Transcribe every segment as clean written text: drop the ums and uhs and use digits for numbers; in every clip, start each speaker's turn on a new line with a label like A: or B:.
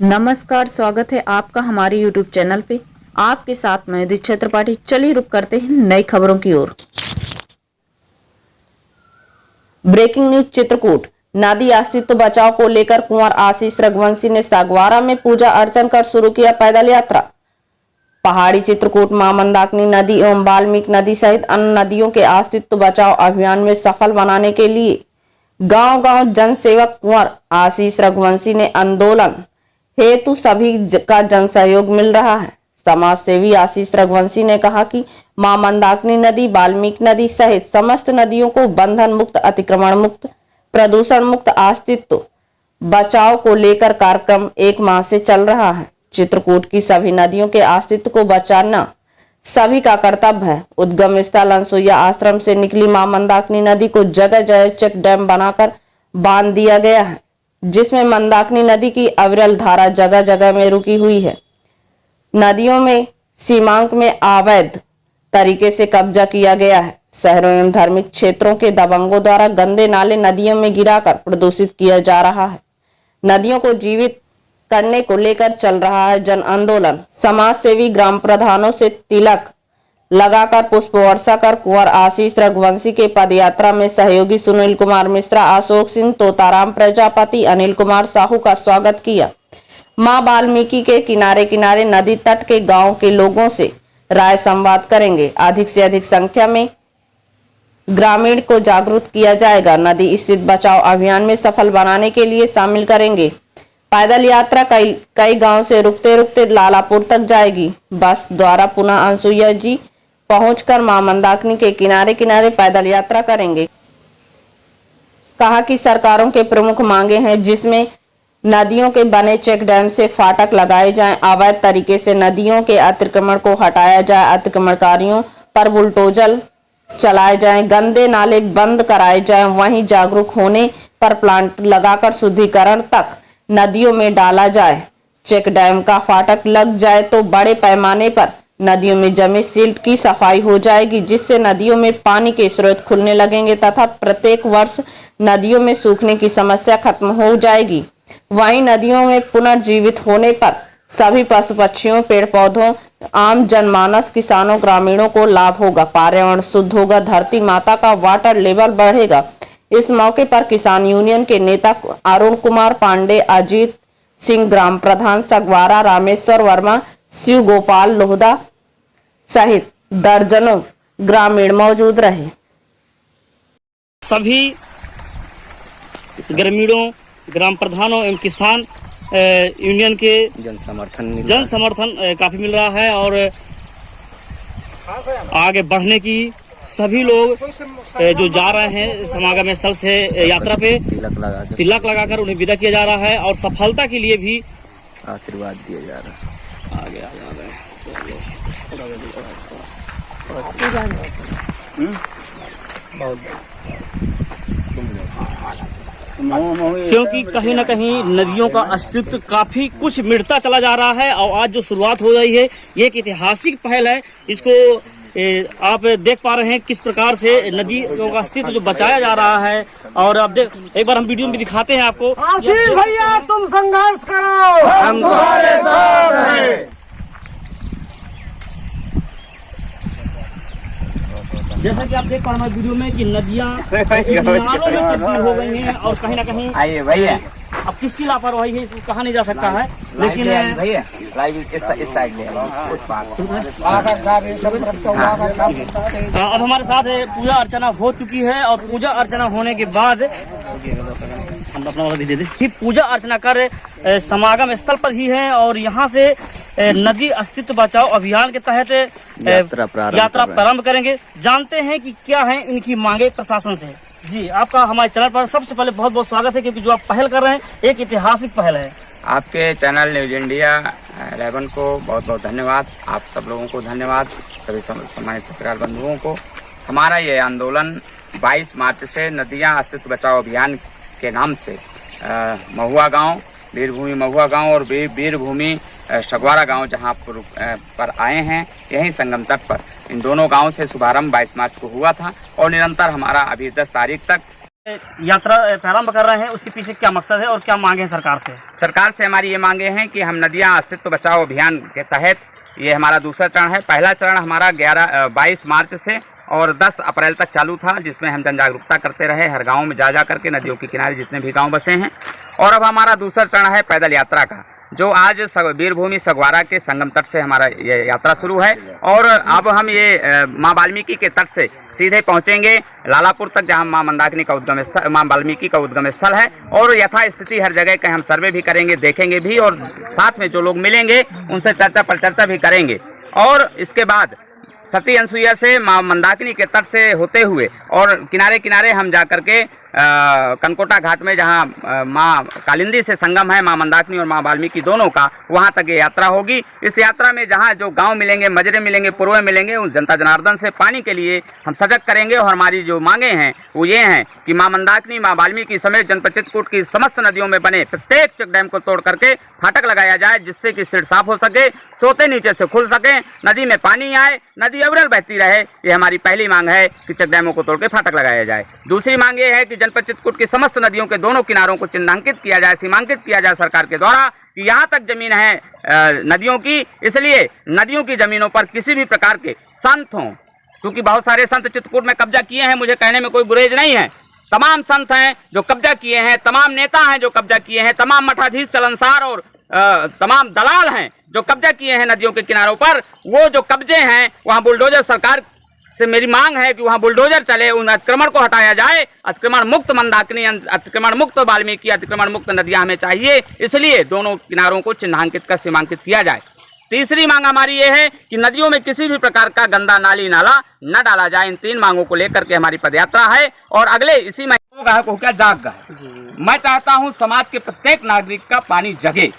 A: नमस्कार, स्वागत है आपका हमारे YouTube चैनल पे। आपके साथ मैं दीक्षा त्रिपाठी। चलिए रुक करते हैं नई खबरों की ओर। Breaking news Chitrakoot. नदी अस्तित्व बचाव को लेकर कुंवर आशीष रघुवंशी ने सागवारा में पूजा अर्चन कर शुरू किया पैदल यात्रा। पहाड़ी चित्रकूट मां मंदाकिनी नदी एवं वाल्मीकि नदी सहित अन्य नदियों के अस्तित्व बचाव अभियान में सफल बनाने के लिए गांव-गांव जनसेवक कुंवर आशीष रघुवंशी ने आंदोलन हेतु सभी का जन सहयोग मिल रहा है। समाज सेवी आशीष रघुवंशी ने कहा कि मां मंदाकिनी नदी, वाल्मीकि नदी सहित समस्त नदियों को बंधन मुक्त, अतिक्रमण मुक्त, प्रदूषण मुक्त अस्तित्व बचाव को लेकर कार्यक्रम 1 माह से चल रहा है। चित्रकूट की सभी नदियों के अस्तित्व को बचाना सभी का कर्तव्य है। उद्गम स्थल अनसुईया आश्रम से निकली मां मंदाकिनी नदी को जगह जगह चेक डैम बनाकर बांध दिया गया है, जिसमें मंदाकिनी नदी की अविरल धारा जगह जगह में रुकी हुई है। नदियों में सीमांक में अवैध तरीके से कब्जा किया गया है। शहरों एवं धार्मिक क्षेत्रों के दबंगों द्वारा गंदे नाले नदियों में गिराकर प्रदूषित किया जा रहा है। नदियों को जीवित करने को लेकर चल रहा है जन आंदोलन। समाज सेवी ग्राम प्रधानों से तिलक लगाकर पुष्प वर्षा कर कुंवर आशीष रघुवंशी के पदयात्रा में सहयोगी सुनील कुमार मिश्रा, अशोक सिंह, तोताराम प्रजापति, अनिल कुमार साहू का स्वागत किया। मां वाल्मीकि के किनारे किनारे नदी तट के गांव के लोगों से राय संवाद करेंगे। अधिक से अधिक संख्या में ग्रामीण को जागरूक किया जाएगा। नदी स्थित बचाव अभियान में सफल बनाने के लिए शामिल करेंगे। पैदल यात्रा कई गांव से रुकते रुकते लालापुर तक जाएगी। बस द्वारा पुनः अनसुईया जी पहुंचकर मां मंदाकिनी के किनारे किनारे पैदल यात्रा करेंगे। कहा कि सरकारों के प्रमुख मांगे हैं, जिसमें नदियों के बने चेक डैम से फाटक लगाए जाएं, अवैध तरीके से नदियों के अतिक्रमण को हटाया जाए, अतिक्रमणकारियों पर बुलडोजर चलाए जाएं, गंदे नाले बंद कराए जाएं, वहीं जागरूक होने पर प्लांट लगाकर शुद्धिकरण तक नदियों में डाला जाए। चेक डैम का फाटक लग जाए तो बड़े पैमाने पर नदियों में जमे सिल्ट की सफाई हो जाएगी, जिससे नदियों में पानी के स्रोत खुलने लगेंगे तथा प्रत्येक वर्ष नदियों में सूखने की समस्या खत्म हो जाएगी। वहीं नदियों में पुनर्जीवित होने पर सभी पशु पक्षियों, पेड़ पौधों, आम जनमानस, किसानों, ग्रामीणों को लाभ होगा। पर्यावरण शुद्ध होगा, धरती माता का वाटर लेवल बढ़ेगा। इस मौके पर किसान यूनियन के नेता अरुण कुमार पांडे, अजीत सिंह ग्राम प्रधान सागवारा, रामेश्वर वर्मा, शिव गोपाल लोहदा सहित दर्जनों ग्रामीण मौजूद रहे।
B: सभी ग्रामीणों, ग्राम प्रधानों एवं किसान यूनियन के जन समर्थन काफी मिल रहा है और आगे बढ़ने की सभी लोग जो जा रहे हैं समागम स्थल से यात्रा पे तिलक लगाकर उन्हें विदा किया जा रहा है और सफलता के लिए भी
C: आशीर्वाद दिया जा रहा है।
B: आगे आ जा रहे हैं। क्योंकि कहीं ना कहीं नदियों का अस्तित्व काफी कुछ मिटता चला जा रहा है और आज जो शुरुआत हो रही है ये एक ऐतिहासिक पहल है। इसको आप देख पा रहे हैं किस प्रकार से नदियों का अस्तित्व जो बचाया जा रहा है। और अब देख, एक बार हम वीडियो में दिखाते हैं आपको।
D: आशीष भैया तुम संघर्ष करो, हम तुम्हारे साथ हैं।
B: जैसा कि आप देख पा रहे हैं वीडियो में कि नदियां नालों में तब्दील हो गई हैं और कहीं ना कहीं
C: आइए भैया,
B: अब किसकी लापरवाही है इसको कहा नहीं जा सकता है, लेकिन
C: भैया इस साइड ले
B: अब हमारे साथ पूजा अर्चना हो चुकी है और पूजा अर्चना होने के बाद हम अपना वाला दे दें। पूजा अर्चना कर समागम स्थल पर ही है और यहाँ से नदी अस्तित्व बचाओ अभियान के तहत यात्रा प्रारंभ करेंगे। जानते हैं कि क्या है इनकी मांगे प्रशासन से। जी, आपका हमारे चैनल पर सबसे पहले बहुत बहुत स्वागत है, क्योंकि जो आप पहल कर रहे हैं एक ऐतिहासिक पहल है।
C: आपके चैनल न्यूज इंडिया 11 को बहुत बहुत धन्यवाद। आप सब लोगों को धन्यवाद, सभी सम्मानित पत्रकार बंधुओं को। हमारा ये आंदोलन 22 मार्च से नदियां अस्तित्व बचाओ अभियान के नाम से महुआ गांव, वीरभूमि महुआ गांव और वीरभूमि सगवारा गांव जहां पर आए हैं, यहीं संगम तट पर इन दोनों गांव से शुभारंभ 22 मार्च को हुआ था और निरंतर हमारा अभी 10 तारीख तक
B: यात्रा प्रारंभ कर रहे हैं। उसके पीछे क्या मकसद है और क्या मांगे हैं सरकार से?
C: सरकार से हमारी ये मांगे हैं कि हम नदियां अस्तित्व बचाओ अभियान के तहत, ये हमारा दूसरा चरण है। पहला चरण हमारा 22 मार्च से और 10 अप्रैल तक चालू था, जिसमें हम जन जागरूकता करते रहे हर गांव में जा करके, नदियों के किनारे जितने भी गांव बसे हैं। और अब हमारा दूसरा चरण है पैदल यात्रा का, जो आज वीरभूमि सगवारा के संगम तट से हमारा ये यात्रा शुरू है। और अब हम ये माँ वाल्मीकि के तट से सीधे पहुंचेंगे लालापुर तक, जहां माँ मंदाकिनी का उद्गम स्थल, माँ वाल्मीकि का उद्गम स्थल है। और यथा स्थिति हर जगह का हम सर्वे भी करेंगे, देखेंगे भी, और साथ में जो लोग मिलेंगे उनसे चर्चा पर चर्चा भी करेंगे। और इसके बाद सती अनसुईया से माँ मंदाकिनी के तट से होते हुए और किनारे किनारे हम जा करके कनकोटा घाट में, जहाँ माँ कालिंदी से संगम है, माँ मंदाकिनी और माँ वाल्मीकि दोनों का, वहाँ तक ये यात्रा होगी। इस यात्रा में जहाँ जो गांव मिलेंगे, मजरे मिलेंगे, पूर्व मिलेंगे, उन जनता जनार्दन से पानी के लिए हम सजग करेंगे। और हमारी जो मांगे हैं वो ये हैं कि माँ मंदाकिनी, माँ वाल्मीकि समेत जनपद चित्रकूट की समस्त नदियों में बने प्रत्येक चेक डैम को तोड़ करके फाटक लगाया जाए, जिससे कि सिर साफ हो सके, सोते नीचे से खुल सके, नदी में पानी आए, नदी अविरल बहती रहे। ये हमारी पहली मांग है कि चेक डैमों को तोड़ के फाटक लगाया जाए। दूसरी मांग ये है कि जनपद चित्रकूट की समस्त नदियों के दोनों किनारों को चिन्हांकित किया जाए, सीमांकित किया जाए सरकार के द्वारा कि यहाँ तक जमीन है नदियों की, इसलिए नदियों की जमीनों पर किसी भी प्रकार के संत हों, क्योंकि बहुत सारे संत चित्रकूट में कब्जा किए हैं, मुझे कहने में कोई गुरेज नहीं है। तमाम संत हैं जो कब्जा किए हैं, तमाम नेता हैं जो कब्जा किए हैं, तमाम मठाधीश, चलनसार और तमाम दलाल हैं जो कब्जा किए हैं नदियों के किनारों पर। वो जो कब्जे हैं वहाँ बुलडोजर, सरकार से मेरी मांग है कि वहाँ बुलडोजर चले, उन अतिक्रमण को हटाया जाए। अतिक्रमण मुक्त मंदाकिनी, अतिक्रमण मुक्त वाल्मीकि, अतिक्रमण मुक्त नदियाँ हमें चाहिए, इसलिए दोनों किनारों को चिन्हांकित कर सीमांकित किया जाए। तीसरी मांग हमारी ये है कि नदियों में किसी भी प्रकार का गंदा नाली नाला न डाला जाए। इन 3 मांगों को लेकर के हमारी पदयात्रा है। और अगले इसी महीने को क्या जाग गए, मैं चाहता हूं समाज के प्रत्येक नागरिक का पानी जगे,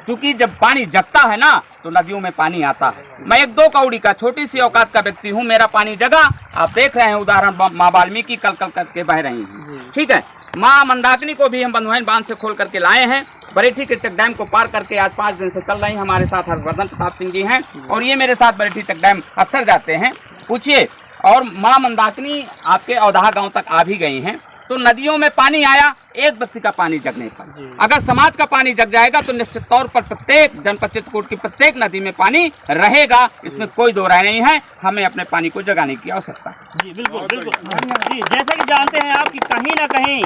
C: क्योंकि जब पानी जगता है ना तो नदियों में पानी आता है। मैं 1-2 कौड़ी का छोटी सी औकात का व्यक्ति हूं, मेरा पानी जगा। आप देख रहे हैं उदाहरण, माँ वाल्मीकि कल करके बह रही हैं, ठीक है। माँ मंदाकिनी को भी हम बंधुआइन बांध से खोल करके लाए हैं। बरेठी के चेक डैम को पार करके आज 5 दिन से चल रही हैं। हमारे साथ हर्षवर्धन प्रताप सिंह जी हैं और ये मेरे साथ बरेठी चेक डैम अक्सर जाते हैं, पूछिए। और माँ मंदाकिनी आपके औदाहा गांव तक आ भी गई हैं। तो नदियों में पानी आया एक व्यक्ति का पानी जगने पर, अगर समाज का पानी जग जाएगा तो निश्चित तौर पर प्रत्येक जनपद चित्रकूट की प्रत्येक नदी में पानी रहेगा, इसमें कोई दो राय नहीं है। हमें अपने पानी को जगाने की आवश्यकता है।
B: जी बिल्कुल बिल्कुल जी, जैसे कि जानते हैं आप कि कहीं ना कहीं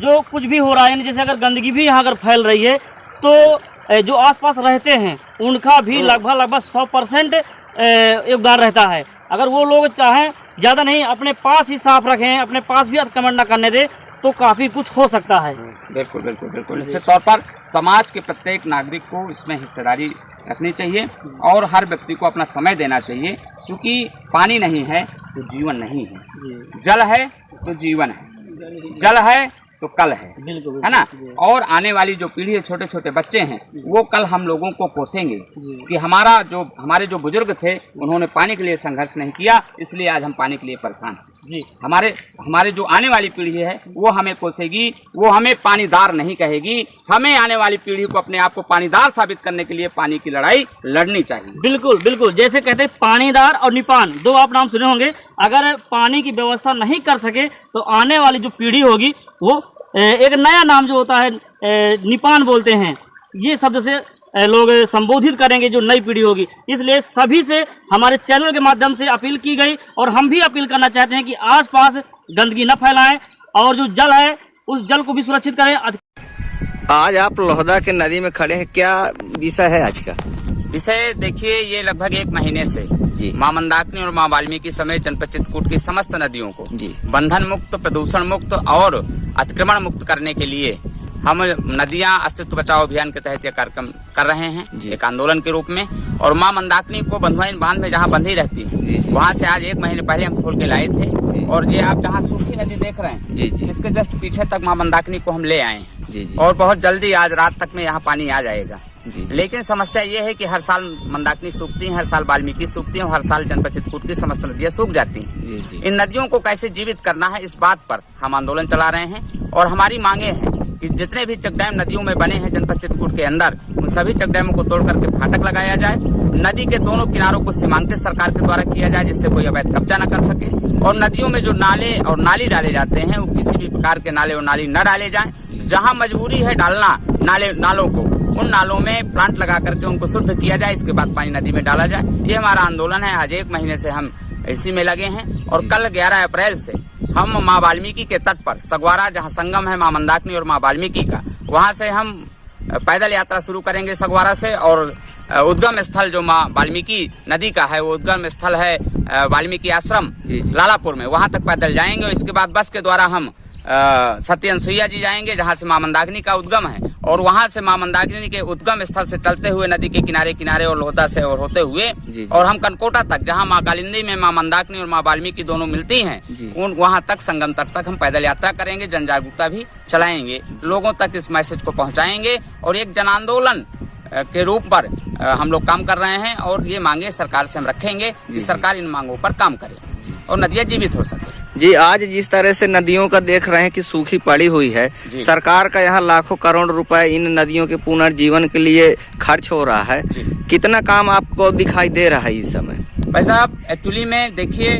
B: जो कुछ भी हो रहा है, जैसे अगर गंदगी भी यहाँ अगर फैल रही है तो जो आसपास रहते हैं उनका भी लगभग 100% योगदान रहता है। अगर वो लोग चाहें ज़्यादा नहीं, अपने पास ही साफ रखें, अपने पास भी अतिक्रमण न करने दें, तो काफ़ी कुछ हो सकता है।
C: बिल्कुल बिल्कुल बिल्कुल निश्चित तौर पर समाज के प्रत्येक नागरिक को इसमें हिस्सेदारी रखनी चाहिए और हर व्यक्ति को अपना समय देना चाहिए, क्योंकि पानी नहीं है तो जीवन नहीं है, जल है तो जीवन है, जल है तो कल है, है ना। और आने वाली जो पीढ़ी है, छोटे छोटे बच्चे हैं, वो कल हम लोगों को कोसेंगे कि हमारे जो बुजुर्ग थे उन्होंने पानी के लिए संघर्ष नहीं किया, इसलिए आज हम पानी के लिए परेशान हैं। जी, हमारे जो आने वाली पीढ़ी है वो हमें कोसेगी, वो हमें पानीदार नहीं कहेगी। हमें आने वाली पीढ़ी को अपने आप को पानीदार साबित करने के लिए पानी की लड़ाई लड़नी चाहिए।
B: बिल्कुल बिल्कुल, जैसे कहते हैं पानीदार और निपान, 2 आप नाम सुने होंगे। अगर पानी की व्यवस्था नहीं कर सके तो आने वाली जो पीढ़ी होगी वो एक नया नाम जो होता है निपान बोलते हैं, ये शब्द से लोग संबोधित करेंगे जो नई पीढ़ी होगी। इसलिए सभी से हमारे चैनल के माध्यम से अपील की गई और हम भी अपील करना चाहते हैं कि आसपास गंदगी न फैलाएं और जो जल है उस जल को भी सुरक्षित करें।
E: आज आप लोहदा के नदी में खड़े हैं, क्या विषय है आज का?
C: विषय देखिए, ये लगभग 1 महीने से माँ मंदाकिनी और माँ वाल्मीकि समेत जनपद चित्रकूट की समस्त नदियों को बंधन मुक्त, प्रदूषण मुक्त और अतिक्रमण मुक्त करने के लिए हम नदियां अस्तित्व बचाओ अभियान के तहत यह कार्यक्रम कर रहे हैं, एक आंदोलन के रूप में। और माँ मंदाकिनी को बंधुआइन बांध में जहाँ बंधी रहती है, वहाँ से आज 1 महीने पहले हम खोल के लाए थे। और ये आप जहाँ सूखी नदी देख रहे हैं, इसके जस्ट पीछे तक माँ मंदाकिनी को हम ले आए हैं और बहुत जल्दी आज रात तक में यहाँ पानी आ जाएगा। लेकिन समस्या ये है कि हर साल मंदाकिनी सूखती है, हर साल वाल्मीकि सूखती है और हर साल जनपद चित्रकूट की समस्त नदियां सूख जाती हैं। इन नदियों को कैसे जीवित करना है, इस बात पर हम आंदोलन चला रहे हैं और हमारी मांगे हैं कि जितने भी चेक डैम नदियों में बने हैं जनपद चित्रकूट के अंदर, उन सभी चेक डैमों को तोड़ करके फाटक लगाया जाए। नदी के दोनों किनारों को सीमांकित सरकार के द्वारा किया जाए, जिससे कोई अवैध कब्जा न कर सके। और नदियों में जो नाले और नाली डाले जाते हैं वो किसी भी प्रकार के नाले और नाली न डाले जाएं। जहां मजबूरी है डालना नालों को, उन नालों में प्लांट लगा करके उनको शुद्ध किया जाए, इसके बाद पानी नदी में डाला जाए। ये हमारा आंदोलन है। आज 1 महीने से हम इसी में लगे हैं और कल 11 अप्रैल से हम माँ वाल्मीकि के तट पर सगवारा, जहाँ संगम है माँ मंदाकिनी और माँ वाल्मीकि का, वहाँ से हम पैदल यात्रा शुरू करेंगे सगवारा से। और उद्गम स्थल जो माँ वाल्मीकि नदी का है, वो उद्गम स्थल है वाल्मीकि आश्रम लालापुर में, वहाँ तक पैदल जाएंगे। और इसके बाद बस के द्वारा हम सत्य अनसुईया जी जाएंगे, जहाँ से माँ मंदाकिनी का उद्गम है। और वहाँ से माँ मंदाकिनी के उद्गम स्थल से चलते हुए नदी के किनारे किनारे और लोहदा से और होते हुए और हम कनकोटा तक, जहाँ माँ कालिंदी में माँ मंदाकिनी और माँ वाल्मीकि दोनों मिलती हैं, उन वहाँ तक संगम तट तक हम पैदल यात्रा करेंगे, जन जागरूकता भी चलाएंगे, लोगों तक इस मैसेज को पहुँचाएंगे। और एक जन आंदोलन के रूप पर हम लोग काम कर रहे हैं। और ये मांगे सरकार से हम रखेंगे कि सरकार इन मांगों पर काम करे और नदियाँ जीवित हो सके।
E: जी, आज जिस तरह से नदियों का देख रहे हैं कि सूखी पड़ी हुई है, सरकार का यहाँ लाखों करोड़ रुपए इन नदियों के पुनर्जीवन के लिए खर्च हो रहा है, कितना काम आपको दिखाई दे रहा है इस समय?
C: भाई साहब, एक्चुअली में देखिए,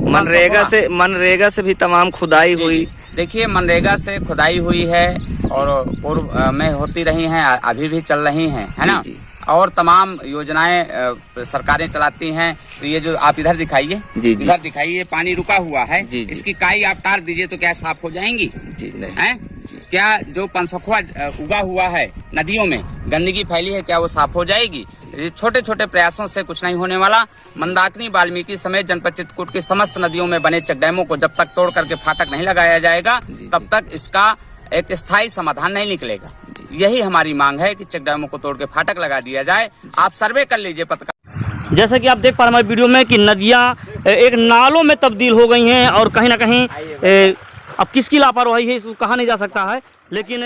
E: मनरेगा से भी तमाम खुदाई हुई।
C: देखिए, मनरेगा से खुदाई हुई है और पूर्व में होती रही हैं, अभी भी चल रही हैं, है ना। और तमाम योजनाएं सरकारें चलाती हैं। तो ये जो आप इधर दिखाइए, इधर दिखाइए, पानी रुका हुआ है, इसकी काई आप तार दीजिए तो क्या साफ हो जाएंगी? हैं? क्या जो पंसखुआ उगा हुआ है नदियों में, गंदगी फैली है, क्या वो साफ हो जाएगी? ये छोटे छोटे प्रयासों से कुछ नहीं होने वाला। मंदाकिनी, वाल्मीकि समेत जनपद चित्रकूट की समस्त नदियों में बने चेक डैमों को जब तक तोड़ करके फाटक नहीं लगाया जाएगा, तब तक इसका एक स्थायी समाधान नहीं निकलेगा। यही हमारी मांग है कि चेक डैमों को तोड़ के फाटक लगा दिया जाए। आप सर्वे कर लीजिए पत्रकार।
B: जैसा कि आप देख पा रहे हैं हमारी वीडियो में कि नदियाँ एक नालों में तब्दील हो गई हैं और कहीं ना कहीं अब किसकी लापरवाही है इसको कहा नहीं जा सकता है, लेकिन